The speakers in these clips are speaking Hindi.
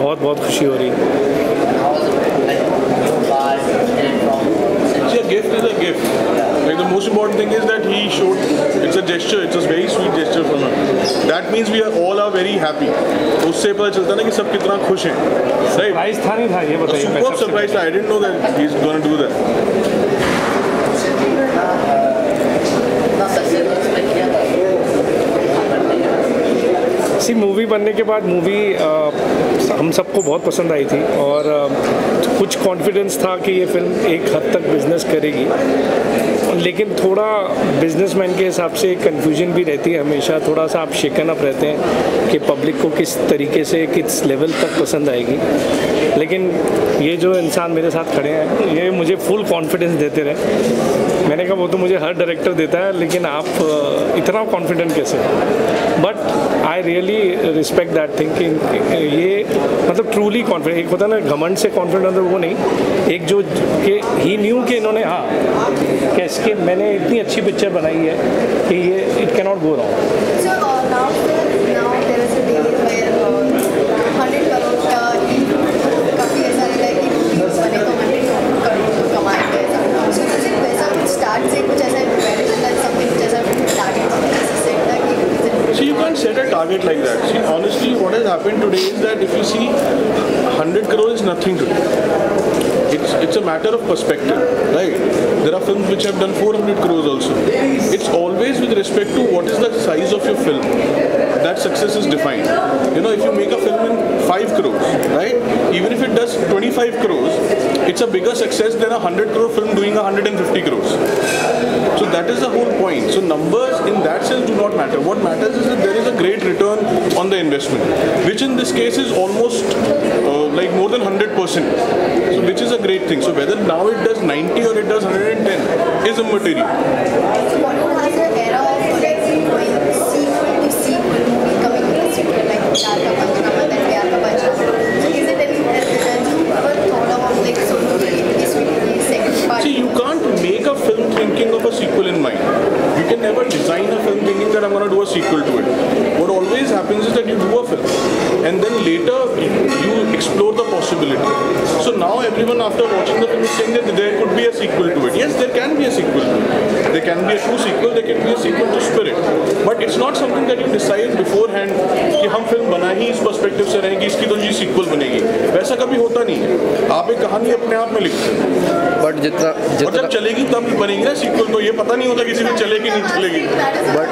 बहुत बहुत खुशी हो रही है। See, a gift is a gift. Like the most important thing is that he showed it's a gesture, it's a very sweet gesture from him. That means we are all very happy. उससे पता चलता है ना कि सब कितना खुश हैं. Right? सरप्राइज था नहीं था ये बताइए. Superb surprise. I didn't know that he's going to do that. इसी मूवी बनने के बाद मूवी हम सबको बहुत पसंद आई थी और कुछ कॉन्फिडेंस था कि ये फिल्म एक हद तक बिजनेस करेगी, लेकिन थोड़ा बिजनेसमैन के हिसाब से कन्फ्यूजन भी रहती है हमेशा, थोड़ा सा आप शेकन अप रहते हैं कि पब्लिक को किस तरीके से किस लेवल तक पसंद आएगी। लेकिन ये जो इंसान मेरे साथ खड़े हैं ये मुझे फुल कॉन्फिडेंस देते रहे। मैंने कहा वो तो मुझे हर डायरेक्टर देता है, लेकिन आप इतना कॉन्फिडेंट कैसे? But I really respect that thinking. ये मतलब ट्रूली कॉन्फिडेंट, एक होता है ना घमंड से कॉन्फिडेंट होता है, वो नहीं, एक जो कि ही न्यू कि इन्होंने कैसे मैंने इतनी अच्छी पिक्चर बनाई है कि ये it can not go wrong. See, you can't set a target like that. See, honestly, what has happened today is that if you see, 100 crore is nothing today. It's a matter of perspective, right? There are films which have done 400 crores also. It's always with respect to what is the size of your film. That success is defined. You know, if you make a film in 5 crores, right? Even if it does 25 crores, it's a bigger success than a 100 crore film doing 150 crores. So that is the whole point. So numbers in that sense do not matter. What matters is that there is a great return on the investment, which in this case is almost like more than 100%. So which is a great thing. So whether now it does 90 or it does 110 is immaterial. See, you can't make a film thinking of a sequel in mind. You can never design a film thinking that I'm going to do a sequel to it. What always happens is that you do a film and then later you explore the possibility. So now everyone after watching the film is saying that there could be a sequel to it. Yes, there can be a sequel to it. There can be a true sequel, there can be a sequel to Spirit. But it's not something that you decide beforehand कि हम फिल्म बना ही इस पर्सपेक्टिव से रहेंगे, इसकी तो ये सीक्वल बनेगी। वैसा कभी होता नहीं है। आप एक कहानी अपने आप में लिखते हैं। बट जितना और जब चलेगी तब बनेगी ना सीक्वल, तो ये पता नहीं होता किसी में चलेगी नहीं चलेगी। बट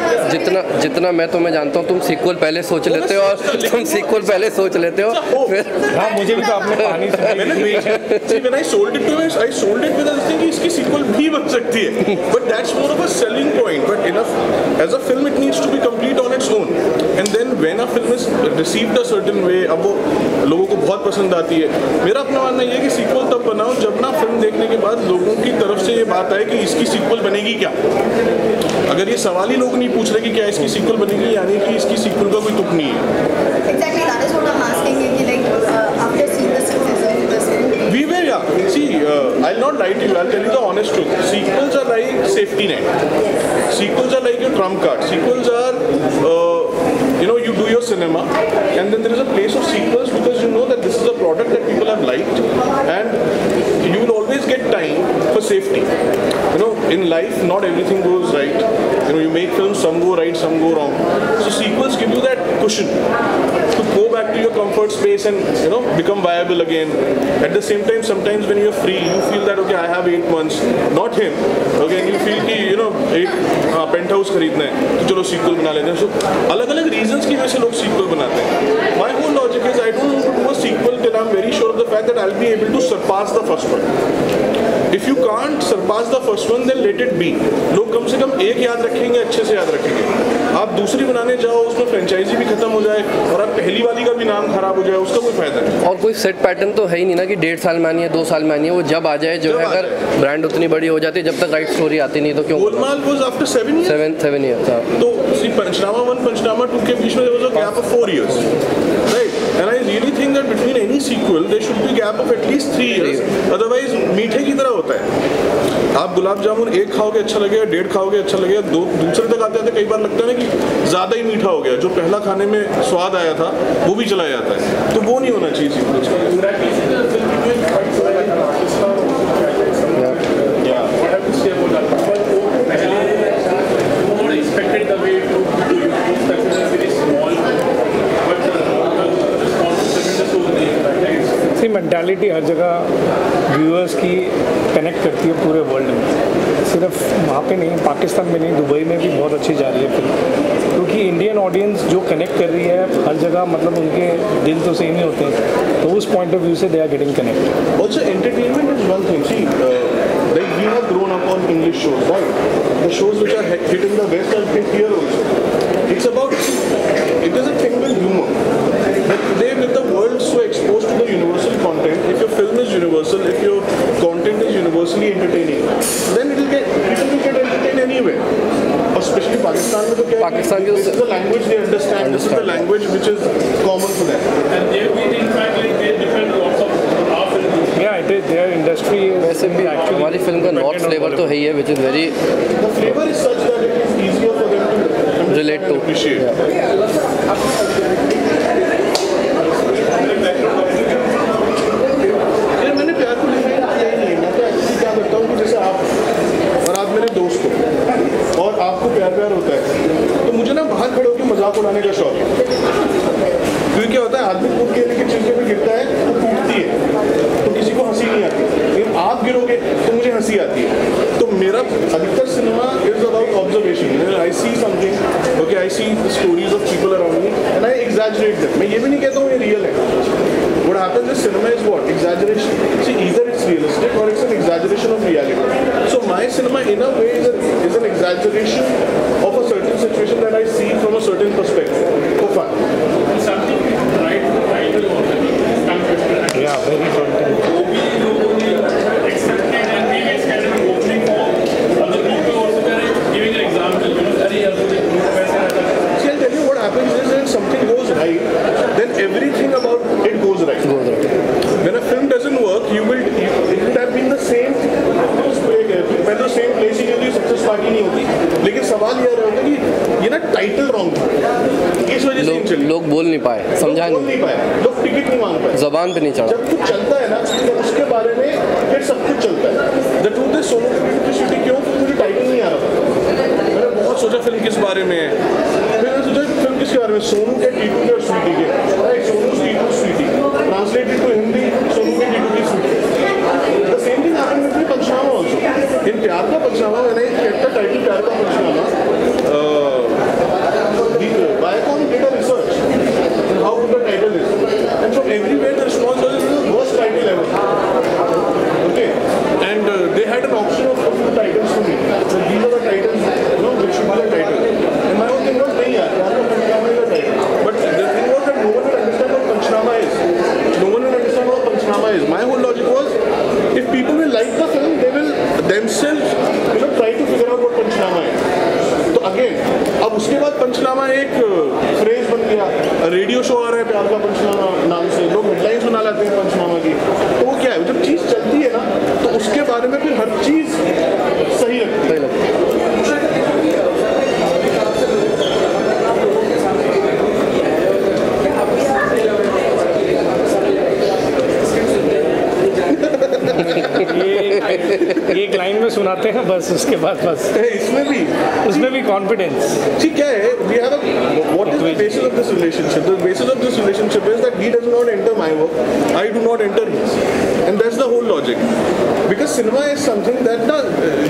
जितना मैं तुम्हें जानता हूँ, तुम सीक्वल पहले सोच लेते हो और तुम सीक्वल पहले सोच लेते हो फिर। हाँ, मुझे भी तो आपने कहानी See, when I sold it to him, I sold it with a thing कि इसकी सीक्वल भी बन सकती है। But that's more of a selling point. But enough, as a film, it needs to be complete on its own. And then when a film is received a certain way, अब वो लोगों को बहुत पसंद आती है। मेरा अपना मानना ये है कि सीक्वल तब बनाओ जब ना फिल्म देखने के बाद लोगों की तरफ से ये बात आए कि इसकी सीक्वल बनेगी क्या। अगर ये सवाल ही लोग नहीं पूछ रहे कि क्या इसकी सीक्वल बनेगी, यानी कि इसकी सीक्वल का कोई तुक नहीं है। Exactly, that is what I'm asking you. Like after seeing the success of this movie. We were, yeah. See, I'll not lie to you. I'll tell you the honest truth. Sequels are like safety net. Sequels are like your trump card. Sequels are, you do your cinema, and then there is a place of sequels because you know that this is a product that people have liked, and you will always get time for safety. In life, not everything goes right. You make films, some go right, some go wrong. So sequels give you that cushion to go back to your comfort space and become viable again. At the same time, sometimes when you're free, you feel that okay, I have 8 months, not him. Okay, and you feel कि एक पेंट हाउस खरीदना है, तो चलो सीक्वल बना लेते हैं. So अलग-अलग reasons की वजह से लोग सीक्वल बनाते हैं. My whole logic is I don't want to do a sequel till I'm very sure of the fact that I'll be able to surpass the first one. If you can't surpass the first one, then let it be. लोग कम से कम एक याद रखेंगे, अच्छे से याद रखेंगे. आप दूसरी बनाने जाओ, उसमें फ्रेंचाइजी भी खत्म हो जाए और आप पहली वाली का भी नाम खराब हो जाए, उसका कोई फायदा नहीं. और कोई सेट पैटर्न तो है ही नहीं ना कि 1.5 साल में आनी है, 2 साल में आनी है. वो जब आ जाए जो है, अगर ब्रांड उतनी बड़ी हो जाती है, जब तक राइट स्टोरी आती नहीं तो क्यों. Golmaal was after 7 years. 7 years. तो पंचनामा 1, पंचनामा 2 के बीच में there was a gap of 4 years. Right? And I really think that between any sequel, there should be gap of at least 3 years. Otherwise, मीठे की तरह होता है. आप गुलाब जामुन एक खाओगे अच्छा लगेगा, 1.5 खाओगे अच्छा लगेगा, दूसरे तक आते आते कई बार लगता है ना कि ज़्यादा ही मीठा हो गया. जो पहला खाने में स्वाद आया था वो भी चला जाता है. तो वो नहीं होना चाहिए सीक्वल्स. सी मेंटालिटी हर जगह व्यूअर्स की कनेक्ट करती है पूरे वर्ल्ड में, सिर्फ वहाँ पे नहीं, पाकिस्तान में नहीं, दुबई में भी बहुत अच्छी जा रही है फिल्म, क्योंकि इंडियन ऑडियंस जो कनेक्ट कर रही है हर जगह, मतलब उनके दिल तो सेम ही होते हैं, तो उस पॉइंट ऑफ व्यू से they are getting connect. Also, entertainment is one thing. See, like we have grown up on English shows, right? The shows which are hitting the West are hit here also. It's about, it is a thing with humor. But today, with the world so exposed to the universal content, if your film is universal, if your content is universally entertaining, then people will get entertained anywhere. और especially Pakistan में तो क्या है? This is the language they understand. This is the language which is common for them. And they will in fact like they depend lots of our film. या इट इज देयर इंडस्ट्री. वैसे भी हमारी फिल्म का नॉर्थ फ्लेवर तो है ही है, which is very The flavor is such that it is easier for them to relate to. appreciate. मैंने प्यार को लिखा ही नहीं. मैं तो एक्चुअली क्या करता हूँ कि जैसे आप और आप मेरे दोस्त हो और आपको प्यार होता है, तो मुझे ना बाहर खड़े होकर मजाक उड़ाने का शौक है. क्योंकि क्या होता है, आदमी कूद के लेके चिल्के पे गिरता है तो टूटती है, तो किसी को हंसी नहीं आती. लेकिन आप गिरोगे तो मुझे हंसी आती है. तो मेरा अधिकतर cinema is about observation. I see something, okay, I see the stories of people around me and I exaggerate them. मैं ये भी नहीं कहता हूँ ये रियल है. What happens is cinema is what? Exaggeration. See, either it's realistic or it's an exaggeration of reality. So my cinema in a way is an exaggeration of a certain situation that I see from a certain perspective. For fun. And something right title also. Yeah, very content. वो भी लोगों ने accepted and maybe it's kind of an opening for other people also. Giving an example, you know, अरे यार मुझे पैसा आता है. See, I'll tell you what happens is when something goes right, then everything about it goes right. When a film doesn't work, it would have been the same. पहले तो सेम प्लेस ही होती, सक्सेस पार्टी नहीं होती. लेकिन सवाल यह रहता कि ये ना टाइटल रॉन्ग था, इस वजह से नहीं चली. लोग बोल नहीं पाए, समझा नहीं पाए, लोग टिकट नहीं मांग पाए, जबान पे नहीं चढ़ा. जब कुछ चलता है ना तो उसके बारे में फिर सब कुछ चलता है. द ट्रूथ इज सोनू की शूटिंग क्यों, मुझे टाइटल नहीं आ रहा था. मैंने बहुत सोचा फिल्म किस बारे में है. मैंने सोचा फिल्म किसके बारे में, सोनू के, टीटू के और स्वीटी के. Sonu, Titu, Sweety translated to Hindi, Sonu Ke, Titu Ki, Sweety. The same thing happened with Punchnama also. In Pyaar Ka पंचनामा, मैंने केप्ट द टाइटल प्यार का पंचनामा. Viacom did a research on how good the title is, and from everywhere the response was, "This is the worst title ever." Okay, and they had an option of a few titles to me. So these are the titles, you know, which should be the title. And my own thing was, "नहीं यार, प्यार का पंचनामा is the title." But the thing was that no one would understand what Panchnama is. No one would understand what Panchnama is. My whole logic was, if people will like the film, they will themselves, you know, try to figure out what Panchnama is. तो अगेन, अब उसके बाद पंचनामा एक फ्रेज बन गया. रेडियो शो आ रहा है प्यार का पंचनामा नाम से, लोग हेडलाइंस बना लाते हैं पंचनामा की. तो वो क्या है, जब चीज़ चलती है ना तो उसके बारे में फिर हर चीज़ सही लगती है. ये एक लाइन में सुनाते हैं बस, उसके बाद बस उसमें भी कॉन्फिडेंस. ठीक है, we have a, what is the basis of this relationship? The basis of this relationship is that he does not enter my work, I do not enter his, and that's the whole logic. Because cinema is something that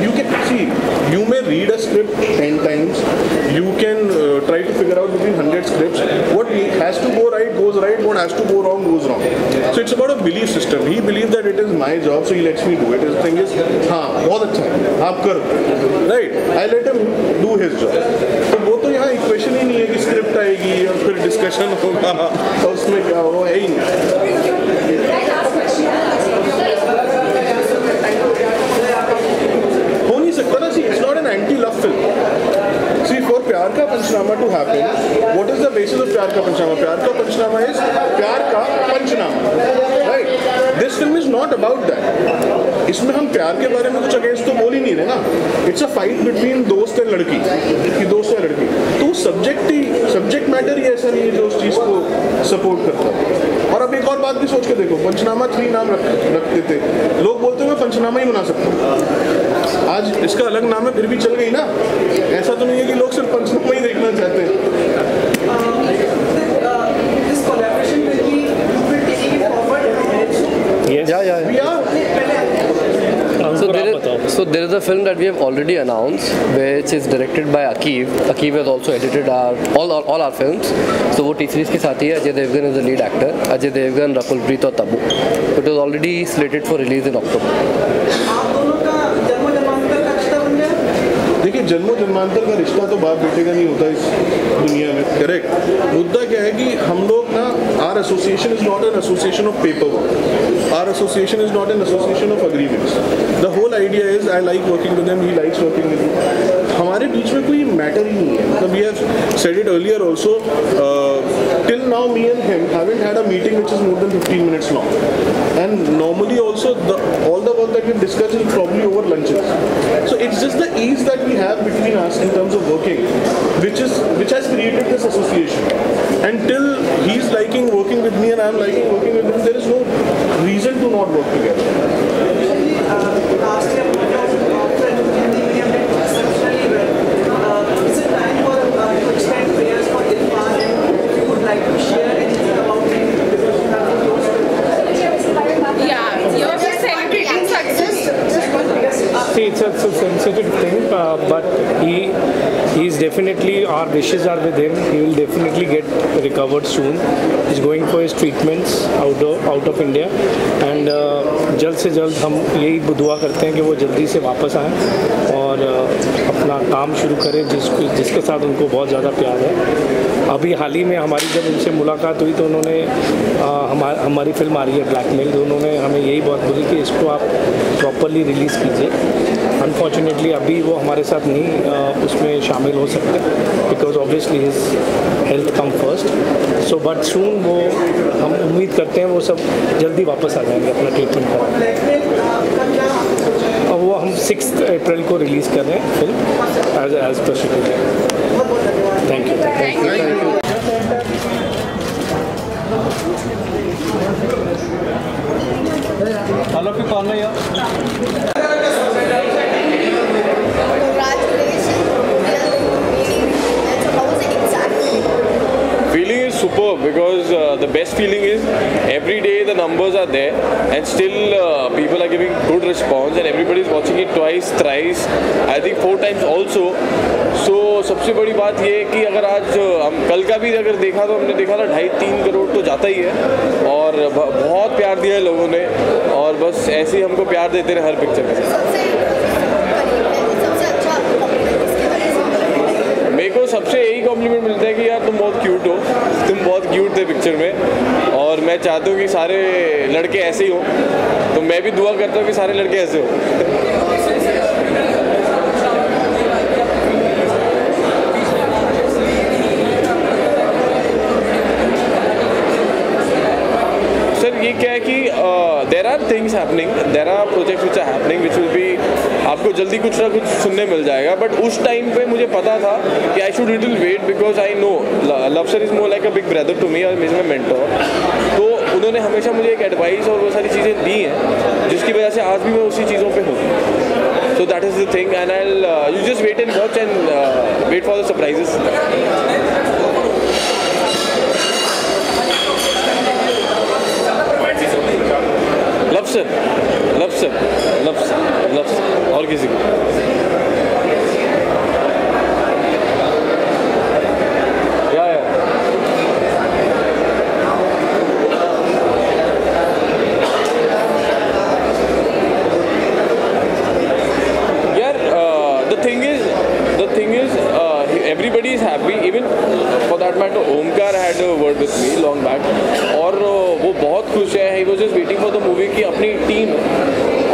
you can see. You may read a script 10 times, you can try to figure out between 100 scripts. What has to go right goes right, what has to go wrong goes wrong. So it's about a belief system. He believes that it is my job, so he lets me do it. His thing is, हाँ बहुत अच्छा है, आप करो, right? I let him do his job. तो वो तो यहाँ इक्वेशन ही नहीं है कि स्क्रिप्ट आएगी और फिर डिस्कशन होगा और उसमें क्या हो, है ही नहीं. हो नहीं सकता ना. See, it's not an anti love film. See, for Pyaar Ka Punchnama two happen. What is the basis of प्यार का पंचनामा? प्यार का पंचनामा is प्यार का पंचनामा, right? This film is not about that. इसमें हम प्यार के बारे में कुछ अगेंस्ट तो बोल ही नहीं रहे ना. It's a fight between दोस्त और लड़की, कि दोस्त और लड़की. तो सब्जेक्ट मैटर ही ऐसा नहीं है जो उस चीज़ को सपोर्ट करता है. और अब एक और बात भी सोच के देखो, पंचनामा 3 नाम रखते थे लोग, बोलते मैं पंचनामा ही बना सकता हूँ. आज इसका अलग नाम है फिर भी चल गई ना. ऐसा तो नहीं है कि लोग सिर्फ पंचनामा ही देखना चाहते हैं. So there is a film that we have already announced, which is directed by Akeev. Akeev has also edited all our films. So वो T-Series के साथ ही है. Ajay Devgan is the lead actor. Ajay Devgan, Rakul Preet और Tabu. It was already slated for release in October. देखिए, जन्मों जन्मांतर का रिश्ता तो बाप बेटे का नहीं होता इस दुनिया में, करेक्ट. मुद्दा क्या है कि हम लोग ना, our association is not an association of paper work, our association is not an association of agreements. The whole idea is I like working with him, he likes working with me. हमारे बीच में कोई मैटर ही नहीं है. मतलब we have said it earlier also, till now me and him haven't had a meeting which is more than 15 minutes long, and normally also all the work that we discuss is probably over lunches. So it's just the ease that we have between us in terms of working, which has created this association. Until he's liking working with me and I'm liking working with him, there is no reason to not work together. Is it time for to extend prayers for Irfan, and if you would like to share anything about him? Yeah, you're just celebrating success. See, it's a sensitive thing, but he's definitely, our wishes are with him. He will definitely get recovered soon. He's going for his treatments out of India, and जल्द से जल्द हम यही दुआ करते हैं कि वो जल्दी से वापस आएँ और अपना काम शुरू करें जिसके साथ उनको बहुत ज़्यादा प्यार है. अभी हाल ही में हमारी जब उनसे मुलाकात हुई तो उन्होंने हमारी फिल्म आ रही है ब्लैकमेल, तो उन्होंने हमें यही बात बोली कि इसको आप प्रॉपरली रिलीज़ कीजिए. अनफॉर्चुनेटली अभी वो हमारे साथ नहीं उसमें शामिल हो सकते, because obviously his health come first. So but soon वो हम उम्मीद करते हैं वो सब जल्दी वापस आ जाएंगे अपना ट्रीटमेंट कराने. और वो हम 6 अप्रैल को रिलीज़ कर रहे हैं film as per schedule. Thank you. Hello फिर कौन है यार? Feeling is superb because the best feeling is every day the numbers are there and still people are giving good response and everybody is watching it twice, thrice, I think 4 times also. So सबसे बड़ी बात ये है कि अगर आज हम कल का भी अगर देखा तो हमने देखा था 2.5-3 करोड़ तो जाता ही है और बहुत प्यार दिया है लोगों ने और बस ऐसे ही हमको प्यार देते रहे हर पिक्चर में. मेरे को सबसे यही कॉम्प्लीमेंट मिलता है कि यार तुम बहुत क्यूट हो, तुम बहुत क्यूट थे पिक्चर में और मैं चाहता हूँ कि सारे लड़के ऐसे ही हो, तो मैं भी दुआ करता हूँ कि सारे लड़के ऐसे हो. ये क्या है कि there are things happening, there are projects which are happening which will be, आपको जल्दी कुछ ना कुछ सुनने मिल जाएगा. बट उस टाइम पे मुझे पता था कि I should little wait because I know Luv sir is more like a big brother to me और इज माई मेंटर. तो उन्होंने हमेशा मुझे एक एडवाइस और वो सारी चीज़ें दी हैं जिसकी वजह से आज भी मैं उसी चीज़ों पर हूँ. So that is the thing and I you just wait and watch and wait for the surprises. Luv sir और किसी को everybody is happy, even for that matter Omkar had a word with me long back और वो बहुत खुश है. he was just waiting for the movie कि अपनी टीम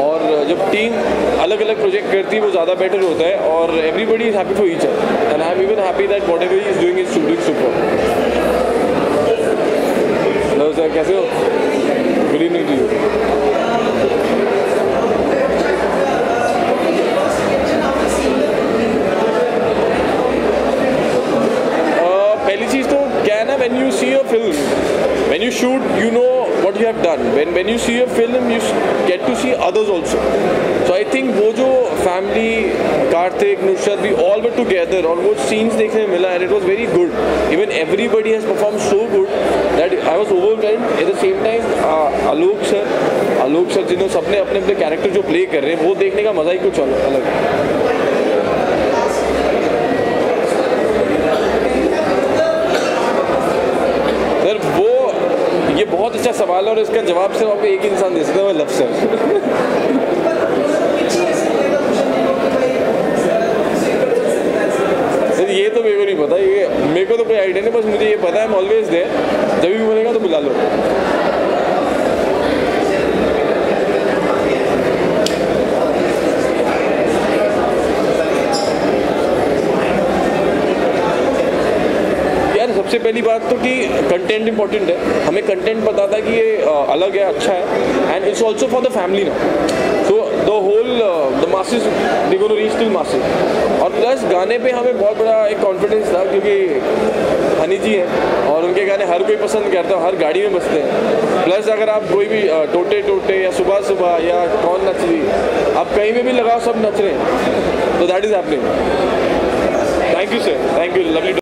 और जब टीम अलग अलग प्रोजेक्ट करती है वो ज़्यादा बेटर होता है और everybody is happy for each other and I am even happy that whatever is doing is doing super. Hello sir, कैसे हो? Good evening to you. पहली चीज़ तो क्या है ना, when you see a film, when you shoot, you know what you have done. When you see a film, you get to see others also. So I think वो जो family, Karthik, Nusrat, we all were together और वो scenes देखने में मिला and it was very good. Even everybody has performed so good that I was overwhelmed. At the same time, Alok sir जिन्होंने सबने अपने अपने कैरेक्टर जो प्ले कर रहे हैं वो देखने का मज़ा ही कुछ अलग है। सर वो ये बहुत अच्छा सवाल है और इसका जवाब सिर्फ आपको एक इंसान दे सकता है, लव सर। ये तो मेरे को नहीं पता, ये मेरे को तो कोई आइडिया नहीं, बस मुझे ये पता है I'm always there, जब भी बोलेगा तो बुला लो। सबसे पहली बात तो कि कंटेंट इंपॉर्टेंट है, हमें कंटेंट पता था कि ये अलग है, अच्छा है and it's also for the family ना, so the whole the masses they gonna reach to masses. और प्लस गाने पे हमें बहुत बड़ा एक कॉन्फिडेंस था क्योंकि हनी जी हैं और उनके गाने हर कोई पसंद करता है, हर गाड़ी में बजते हैं। प्लस अगर आप कोई भी टोटे टोटे या सुबह सुबह या कौन नच रही, आप कहीं में भी लगाओ सब नच रहे हैं, तो that is happening. Thank you sir, thank you, lovely.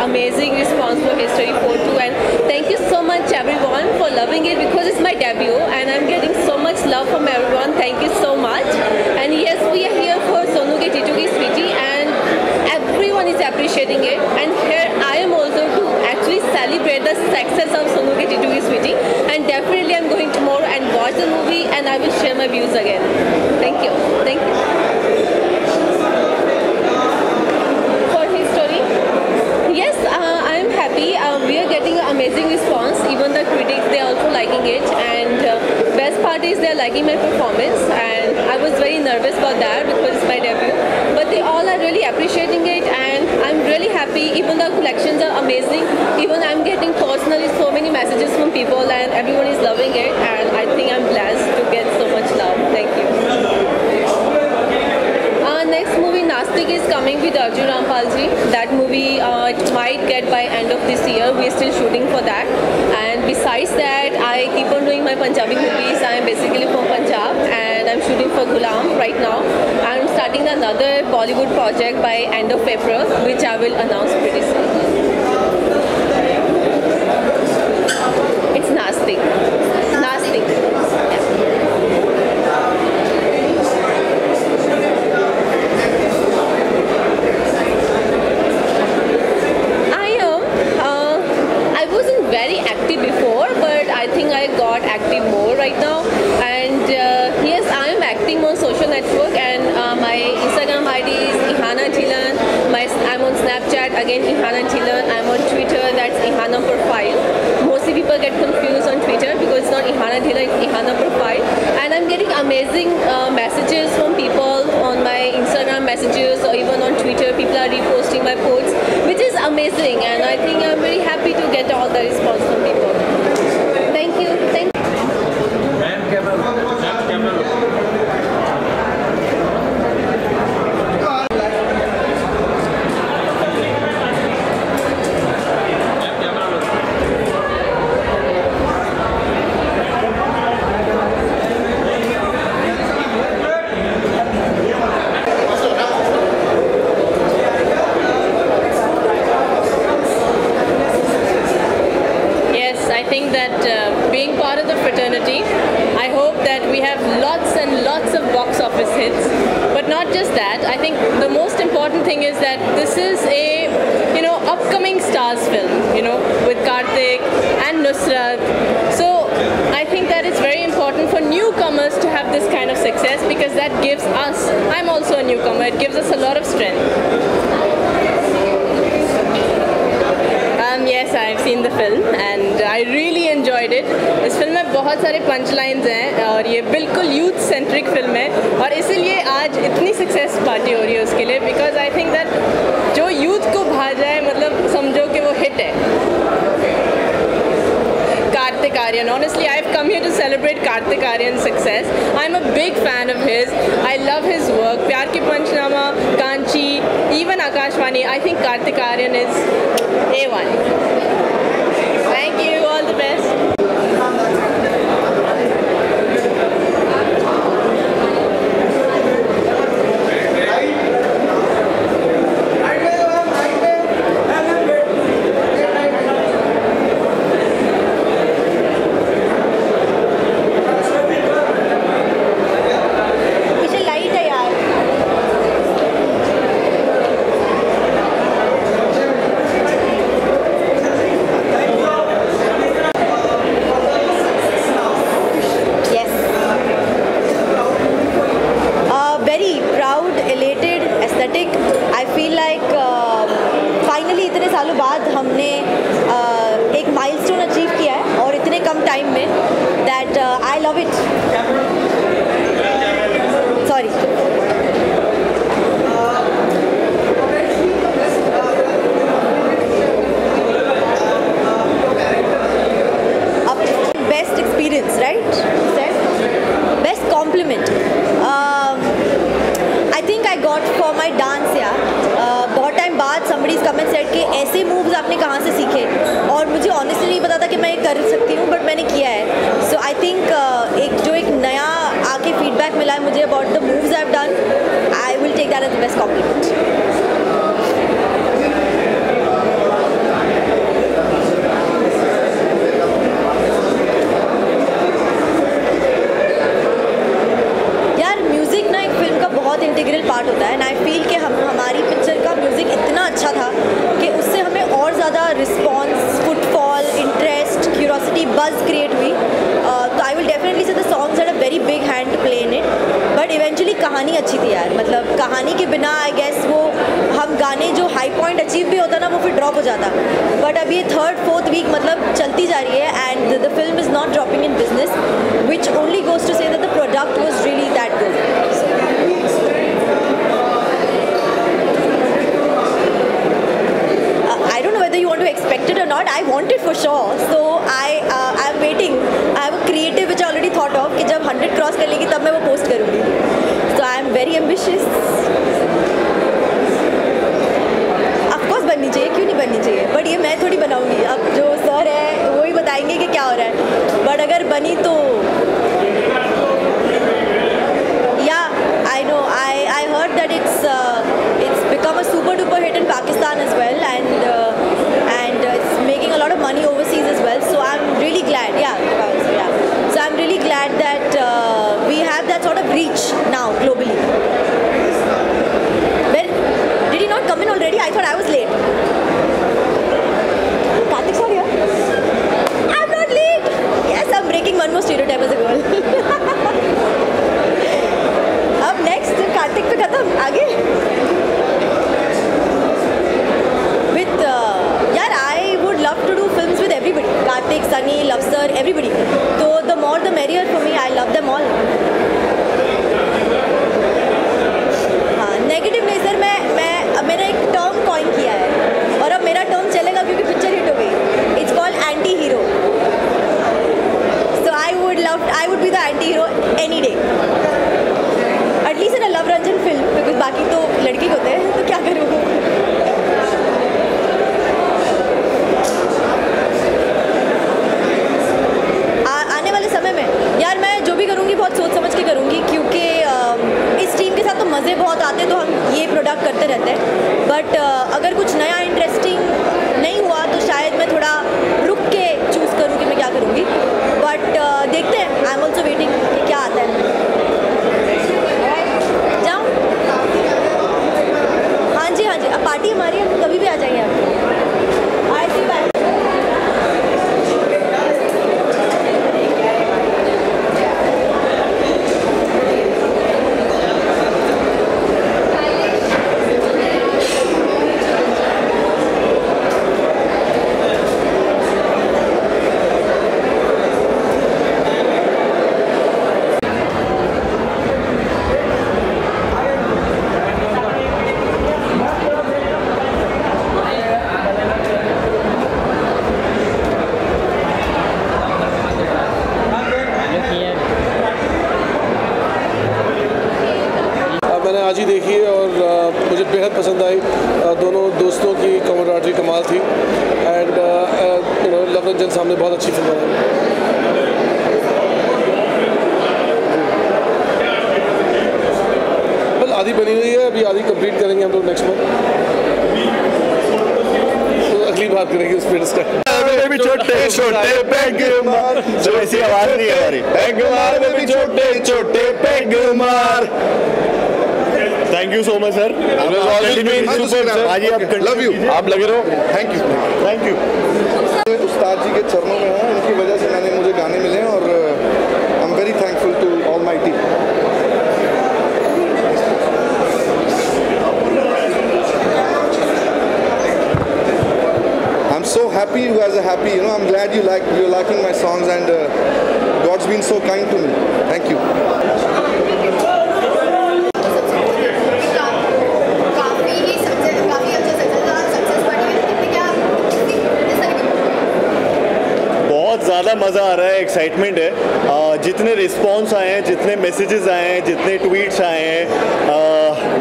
Amazing response for History 4 too, and thank you so much everyone for loving it because it's my debut and I'm getting so much love from everyone. Thank you so much. And yes, we are here for Sonu Ke Jeetu Ki Sweetie and everyone is appreciating it, and here I am also to actually celebrate the success of Sonu Ke Jeetu Ki Sweetie, and definitely I'm going tomorrow and watch the movie and I will share my views again. Thank you. Thank you. We are getting an amazing response. Even the critics, they are also liking it, and best part is they are liking my performance, and I was very nervous about that because it's my debut, but they all are really appreciating it and I'm really happy. Even the collections are amazing. Even I'm getting personally so many messages from people and everyone is loving it, and I think I'm blessed to get so much love. Thank you. Next movie Nastik is coming with Arjun Rampal ji. That movie it might get by end of this year. We are still shooting for that. And besides that, I keep on doing my Punjabi movies. I am basically from Punjab and I'm shooting for Ghulam right now. I'm starting another Bollywood project by end of April, which I will announce pretty soon. It's Nastik. Nastik. Very active before, but I think I got active more right now, and yes, I am acting on social network, and my Instagram ID is Ihana Dhilan. I'm on Snapchat again, Ihana Dhilan. I'm on Twitter, that's Ihana Profile. Mostly people get confused on Twitter because it's not Ihana Dhilan, it's Ihana Profile, and I'm getting amazing messages from people on my Instagram messages or even on Twitter. People are reposting my posts, which is amazing, and I think I'm very happy to get all the response from people. Thank you. Thank you. think that being part of the fraternity, I hope that we have lots and lots of box office hits. But not just that, I think the most important thing is that this is a, upcoming stars film, with Karthik and Nusrat. So I think that it's very important for newcomers to have this kind of success, because that gives us, I'm also a newcomer, it gives us a lot of strength. Yes, I've seen the film and I really enjoyed it. इस फिल्म में बहुत सारे पंच लाइन्स हैं और ये बिल्कुल यूथ सेंट्रिक फिल्म है और इसीलिए आज इतनी सक्सेस पार्टी हो रही है उसके लिए, बिकॉज आई थिंक दैट जो यूथ को भा जाए, मतलब समझो कि वो हिट है। Karthik Aaryan. Honestly, I've come here to celebrate Karthik Aaryan's success. I'm a big fan of his. I love his work. Pyar Ki Panchnama, Kanchi, even Akashvani. I think Karthik Aaryan is A1. Thank you. All the best. हमने एक माइलस्टोन अचीव किया है और इतने कम टाइम में, that I love it. Sorry, best experience, right? Best compliment I think I got for my dance. यार बहुत टाइम बाद somebody's come and said कि ऐसे मूव्स आपने कहाँ से सीखे, और मुझे ऑनेस्टली नहीं पता था कि मैं ये कर सकती हूँ, बट मैंने किया है। सो आई थिंक एक नया आके फीडबैक मिला है मुझे about the moves I have done, I will take that as the best compliment. Integral part होता है एंड आई फील कि हमारी पिक्चर का म्यूज़िक इतना अच्छा था कि उससे हमें और ज़्यादा response, footfall, interest, curiosity, buzz create हुई। तो I will definitely say the songs had a very big hand to play in it, but eventually कहानी अच्छी थी यार। मतलब कहानी के बिना आई गेस वो हम गाने जो हाई पॉइंट अचीव भी होता ना वो फिर ड्रॉप हो जाता, बट अब ये 3rd 4th वीक मतलब चलती जा रही है and the film is not dropping in business, which only goes to say that the product was really that good. Expected or not, I want it for sure. So I'm waiting. I have a creative which I already thought of कि जब 100 क्रॉस कर लेगी तब मैं वो पोस्ट करूँगी। So I am very ambitious. Of course बननी चाहिए, क्यों नहीं बननी चाहिए, बट ये मैं थोड़ी बनाऊँगी। अब जो सर है वो ही बताएंगे कि क्या हो रहा है, बट अगर बनी तो yeah, I know. I heard that it's become a super duper hit in Pakistan as well, and it's making a lot of money overseas as well. So I'm really glad. Yeah. So I'm really glad that we have that sort of reach now globally. Well, did he not come in already? I thought I was late. Karthik's not here. I'm not late. Yes, I'm breaking one more stereotype as a girl. अब next कार्तिक पे खत्म, आगे with यार I would love to do films with everybody, Karthik, Sunny, Love Sir, everybody. So the more the merrier for me. I love them all. हाँ, नेगेटिव नहीं सर, मैंने एक टर्म कॉइन किया है और अब मेरा टर्म चलेगा क्योंकि पिक्चर हिट हो गई। It's called anti hero. So I would be the anti hero any day, at least in a love Ranjan film, because बाकी तो लड़के होते हैं तो क्या करूँ। आने वाले समय में यार मैं जो भी करूँगी बहुत सोच समझ के करूँगी, क्योंकि इस टीम के साथ तो मज़े बहुत आते हैं, तो हम ये प्रोडक्ट करते रहते हैं। बट अगर कुछ नया इंटरेस्टिंग नहीं हुआ तो शायद मैं थोड़ा रुक के चूज़ करूँ कि मैं क्या बेहद पसंद आई। दोनों दोस्तों की कॉमेडी कमाल थी एंड लव रंजन साहब ने बहुत अच्छी फिल्म बनाई। बस आधी बनी हुई है, अभी आधी कंप्लीट करेंगे हम लोग नेक्स्ट मंथ, तो अगली बात करेंगे उस पर डिस्कस। छोटे छोटे पैग मार, जो ऐसी आवाज नहीं है हमारी। पैग मार बेबी छोटे छोटे पैग मार। Thank you so much sir, love you, आप लगे रहो। Thank you, thank you. उस्ताद जी के चरणों में हूँ, उनकी वजह से मैंने मुझे गाने मिले हैं और I am very thankful to almighty. So happy you guys are happy, you know, I'm glad you're liking my songs and God's been so kind to me. Thank you. बहुत ज़्यादा मज़ा आ रहा है, एक्साइटमेंट है। जितने रिस्पॉन्स आए हैं, जितने मैसेजेस आए हैं, जितने ट्वीट्स आए हैं,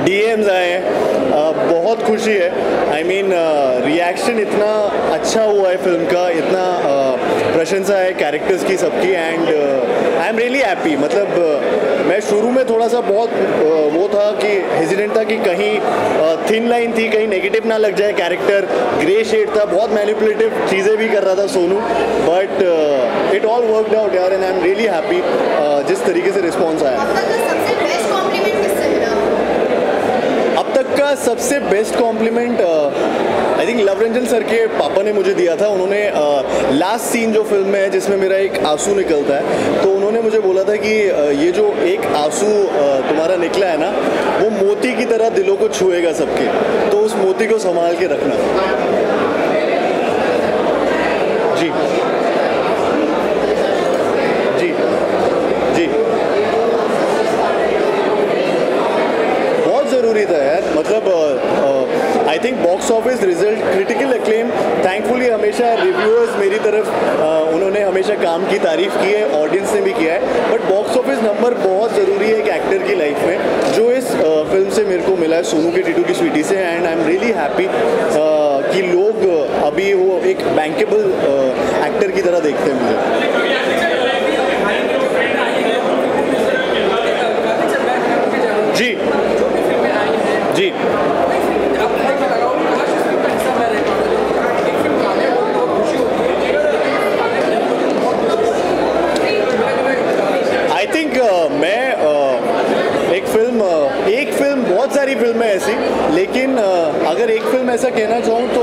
डीएम्स आए हैं, बहुत खुशी है। आई मीन रिएक्शन इतना अच्छा हुआ है फिल्म का, इतना प्रशंसा है कैरेक्टर्स की सबकी and I am really happy. मतलब मैं शुरू में थोड़ा सा बहुत वो था कि हेजिडेंट था कि कहीं थिन लाइन थी, कहीं नेगेटिव ना लग जाए कैरेक्टर, ग्रे शेड था, बहुत मैनिपुलेटिव चीज़ें भी कर रहा था Sonu, but it all worked out यार and I am really happy जिस तरीके से रिस्पॉन्स आया। अब तक का सबसे best compliment I think Luv Ranjan sir के पापा ने मुझे दिया था। उन्होंने लास्ट सीन जो फिल्म में है जिसमें मेरा एक आंसू निकलता है, तो उन्होंने मुझे बोला था कि ये जो एक आंसू तुम्हारा निकला है ना, वो मोती की तरह दिलों को छुएगा सबके, तो उस मोती को संभाल के रखना। जी जी जी, बहुत ज़रूरी था यार। मतलब I think box office result, critical acclaim, thankfully हमेशा रिव्यूअर्स मेरी तरफ उन्होंने हमेशा काम की तारीफ की है, ऑडियंस ने भी किया है, बट बॉक्स ऑफिस नंबर बहुत ज़रूरी है एक एक्टर की लाइफ में, जो इस फिल्म से मेरे को मिला है, सोनू के टीटू की स्वीटी से, and I am really happy कि लोग अभी वो एक बैंकेबल एक्टर की तरह देखते हैं मुझे। जी जी, आई थिंक मैं एक फिल्म बहुत सारी फिल्में ऐसी, लेकिन अगर एक फिल्म ऐसा कहना चाहूँ तो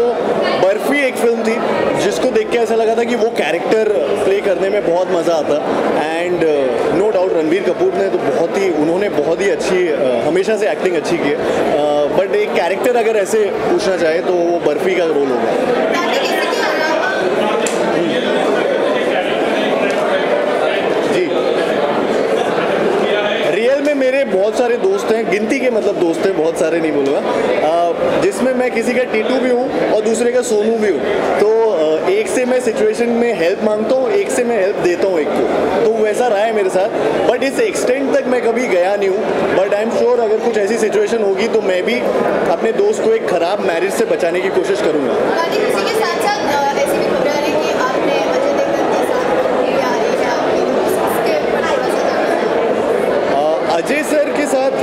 बर्फी एक फिल्म थी जिसको देख के ऐसा लगा था कि वो कैरेक्टर प्ले करने में बहुत मज़ा आता, and no doubt Ranbir Kapoor ने तो उन्होंने बहुत ही अच्छी हमेशा से एक्टिंग अच्छी की है, बट एक कैरेक्टर अगर ऐसे पूछना चाहे तो वो बर्फी का रोल होगा। मेरे बहुत सारे दोस्त हैं, गिनती के मतलब दोस्त हैं, बहुत सारे नहीं बोलूँगा, जिसमें मैं किसी का टीटू भी हूँ और दूसरे का सोनू भी हूँ, तो एक से मैं सिचुएशन में हेल्प मांगता हूँ, एक से मैं हेल्प देता हूँ एक को, तो वैसा रहा है मेरे साथ, बट इस एक्सटेंट तक मैं कभी गया नहीं हूँ, बट आई एम श्योर अगर कुछ ऐसी सिचुएशन होगी तो मैं भी अपने दोस्त को एक ख़राब मैरिज से बचाने की कोशिश करूँगा। अजय सर के साथ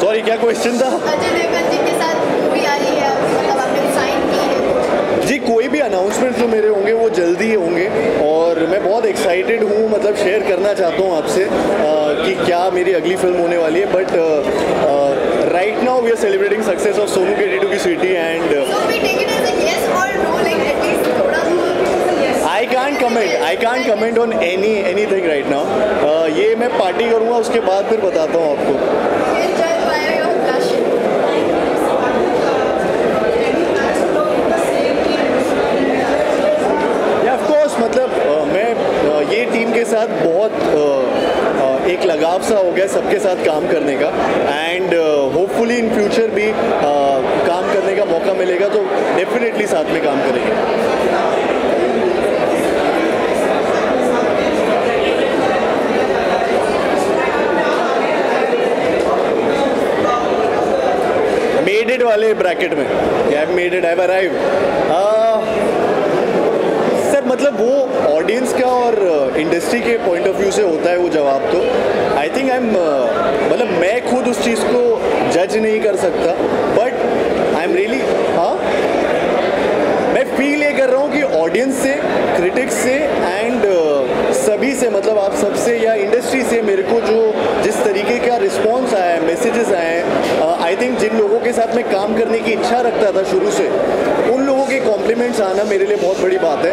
सॉरी क्या क्वेश्चन था? अजय देवगन जी के साथ मूवी आ रही है, मतलब आपने साइन की है? जी, कोई भी अनाउंसमेंट जो मेरे होंगे वो जल्दी ही होंगे और मैं बहुत एक्साइटेड हूँ, मतलब शेयर करना चाहता हूँ आपसे कि क्या मेरी अगली फिल्म होने वाली है, but right now we are celebrating success of Sonu Ke Titu Ki Sweety and I can't comment on anything right now. ये मैं पार्टी करूँगा उसके बाद फिर बताता हूँ आपको। ऑफ कोर्स, मतलब मैं ये टीम के साथ बहुत एक लगाव सा हो गया सबके साथ काम करने का, एंड होपफुली इन फ्यूचर भी काम करने का मौका मिलेगा तो डेफिनेटली साथ में काम करेंगे। वाले ब्रैकेट में, I made it, I arrive. Sir मतलब वो ऑडियंस का और इंडस्ट्री के पॉइंट ऑफ व्यू से होता है वो जवाब। तो आई थिंक आई एम मतलब मैं खुद उस चीज़ को जज नहीं कर सकता, बट आई एम रियली, हाँ मैं फील ये कर रहा हूँ कि ऑडियंस से, क्रिटिक्स से एंड सभी से, मतलब आप सबसे या इंडस्ट्री से मेरे को जो जिस तरीके का रिस्पॉन्स आया है, मैसेजेस आए हैं, आई थिंक जिन लोगों के साथ मैं काम करने की इच्छा रखता था शुरू से, उन लोगों के कॉम्प्लीमेंट्स आना मेरे लिए बहुत बड़ी बात है।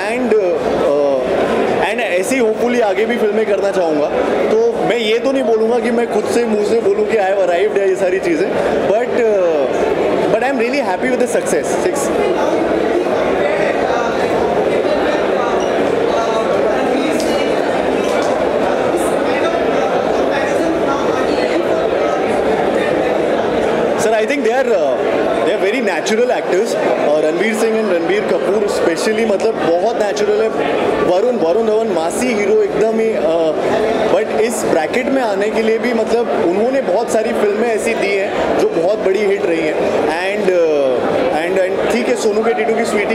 एंड ऐसी होपफुली आगे भी फिल्में करना चाहूँगा। तो मैं ये तो नहीं बोलूँगा कि मैं खुद से मुँह से बोलूँ कि आई हैव अराइव्ड है ये सारी चीज़ें, but I am really happy with the success. 6 I think they are very natural actors। और रणवीर सिंह एंड रणबीर कपूर स्पेशली मतलब बहुत नेचुरल है। वरुण धवन मासी हीरो एकदम ही, बट इस ब्रैकेट में आने के लिए भी मतलब उन्होंने बहुत सारी फिल्में ऐसी दी हैं जो बहुत बड़ी हिट रही हैं। एंड ठीक है, सोनू के टीटू की स्वीटी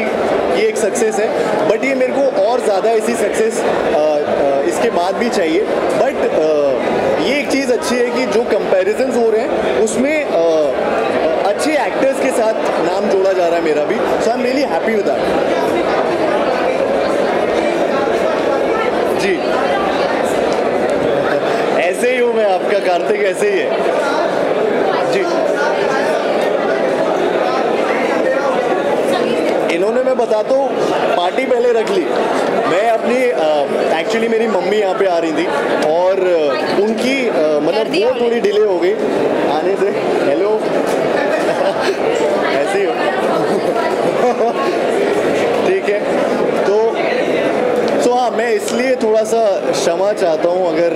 ये एक सक्सेस है, बट ये मेरे को और ज़्यादा ऐसी सक्सेस इसके बाद भी चाहिए। बट ये एक चीज़ अच्छी है कि जो कंपैरिजन्स हो रहे हैं उसमें अच्छे एक्टर्स के साथ नाम जोड़ा जा रहा है मेरा भी। So I am really happy with that. जी ऐसे ही हूँ मैं, आपका कार्तिक ऐसे ही है जी। इन्होंने, मैं बताता हूँ, पार्टी पहले रख ली। मैं अपनी एक्चुअली मेरी मम्मी यहाँ पे आ रही थी और उनकी मतलब वो थोड़ी डिले हो गई आने से। हेलो ऐसे ही ठीक है। तो हाँ, मैं इसलिए थोड़ा सा क्षमा चाहता हूँ अगर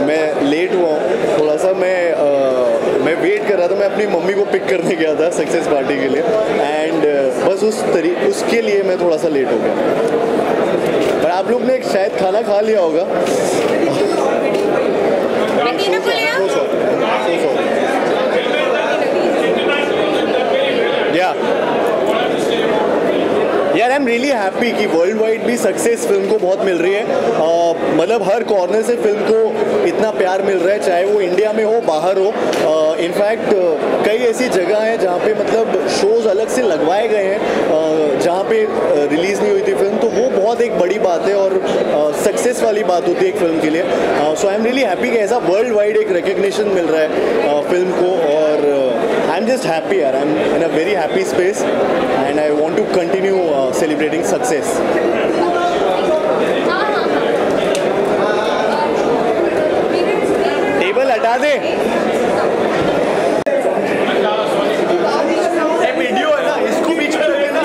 मैं लेट हुआ हूँ। थोड़ा सा मैं वेट कर रहा था, मैं अपनी मम्मी को पिक करने गया था सक्सेस पार्टी के लिए, एंड बस उसके लिए मैं थोड़ा सा लेट हो गया। पर आप लोग ने शायद खाना खा लिया होगा। यार आई एम रियली हैप्पी कि वर्ल्ड वाइड भी सक्सेस फिल्म को बहुत मिल रही है। मतलब हर कॉर्नर से फिल्म को इतना प्यार मिल रहा है, चाहे वो इंडिया में हो, बाहर हो। इनफैक्ट कई ऐसी जगह हैं जहाँ पे मतलब शोज़ अलग से लगवाए गए हैं जहाँ पे रिलीज़ नहीं हुई थी फिल्म, तो वो बहुत एक बड़ी बात है और सक्सेस वाली बात होती है एक फिल्म के लिए। सो आई एम रियली हैप्पी कि ऐसा वर्ल्ड वाइड एक रिकग्निशन मिल रहा है फिल्म को, और आई एम जस्ट हैप्पी यार। I am in a very happy space and I want to continue celebrating success। Table हटा दे। वीडियो है ना, इसको बीच में रखे ना।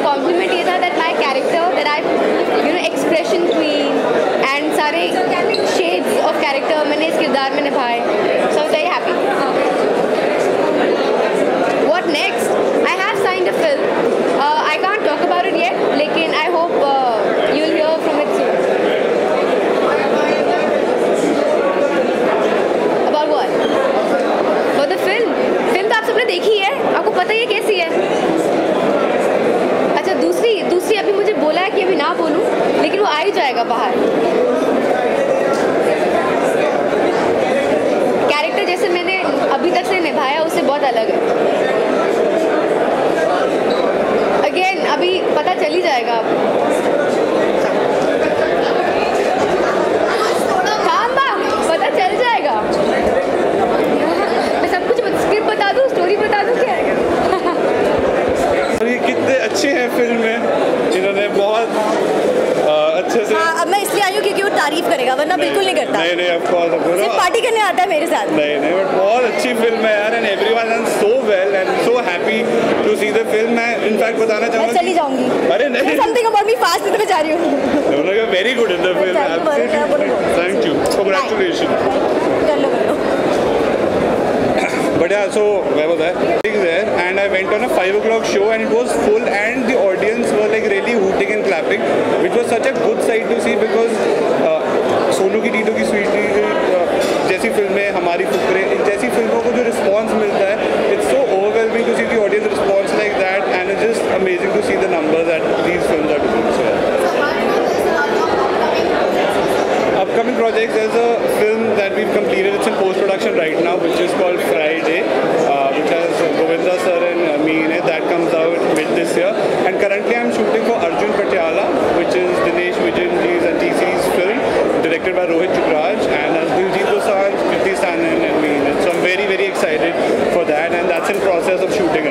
कॉम्प्लीमेंट ये था that my character that I expression queen and सारे शेड्स ऑफ कैरेक्टर मैंने इस किरदार में निभाए. So I was very happy. What next? I have signed a film. I can't talk about it yet, लेकिन I hope you will hear from it soon. About what? For the film तो आप सबने देखी है, आपको पता ही है कैसी है. अच्छा, दूसरी अभी मुझे बोला है कि अभी ना बोलूं, लेकिन वो आ ही जाएगा बाहर. कैरेक्टर जैसे मैंने अभी तक से निभाया उससे बहुत अलग है. अगेन अभी पता चल ही जाएगा आपको. पता चल जाएगा. मैं सब कुछ स्क्रिप्ट बता दूं, स्टोरी बता दूं, क्या है. ये कितने अच्छे हैं फिल्म में, इन्होंने बहुत अच्छे से. अब मैं इसलिए आई हूँ क्योंकि वो तारीफ करेगा, वरना बिल्कुल नहीं करता. नहीं ऑफ कोर्स सिर्फ पार्टी करने आता है मेरे साथ. नहीं बट बहुत अच्छी फिल्म है यार, and everyone done so well and so happy to see the film. मैं इनफैक्ट बताना चाहूंगा, मैं चली जाऊंगी. अरे नहीं, समथिंग अबाउट मी फास्ट में जा रही हूँ. You are very good in the film. Thank you, congratulation. कर लो. But yeah, so where was I? Sitting there, and I went on a 5 o'clock show, and it was full, and the audience were like really hooting and clapping, which was such a good sight to see because Sonu की टीटो की स्वीटी जैसी फिल्में, हमारी फुकरे, इन जैसी फिल्मों को जो रिस्पॉन्स मिलता है, it's so overwhelming to see the audience response like that, and it's just amazing to see the numbers that these films are doing. So upcoming projects, there's a film that we've completed. It's in post-production right now, which is called Friday, which has Govinda sir and me in it. That comes out mid this year. And currently I'm shooting for Arjun Patiala, which is Dinesh Vijayanji's and TC's film, directed by Rohit Chukraj, and as Diljit Dosanjh, Kriti Sanon and me in it. So I'm very, very excited for that, and that's in process of shooting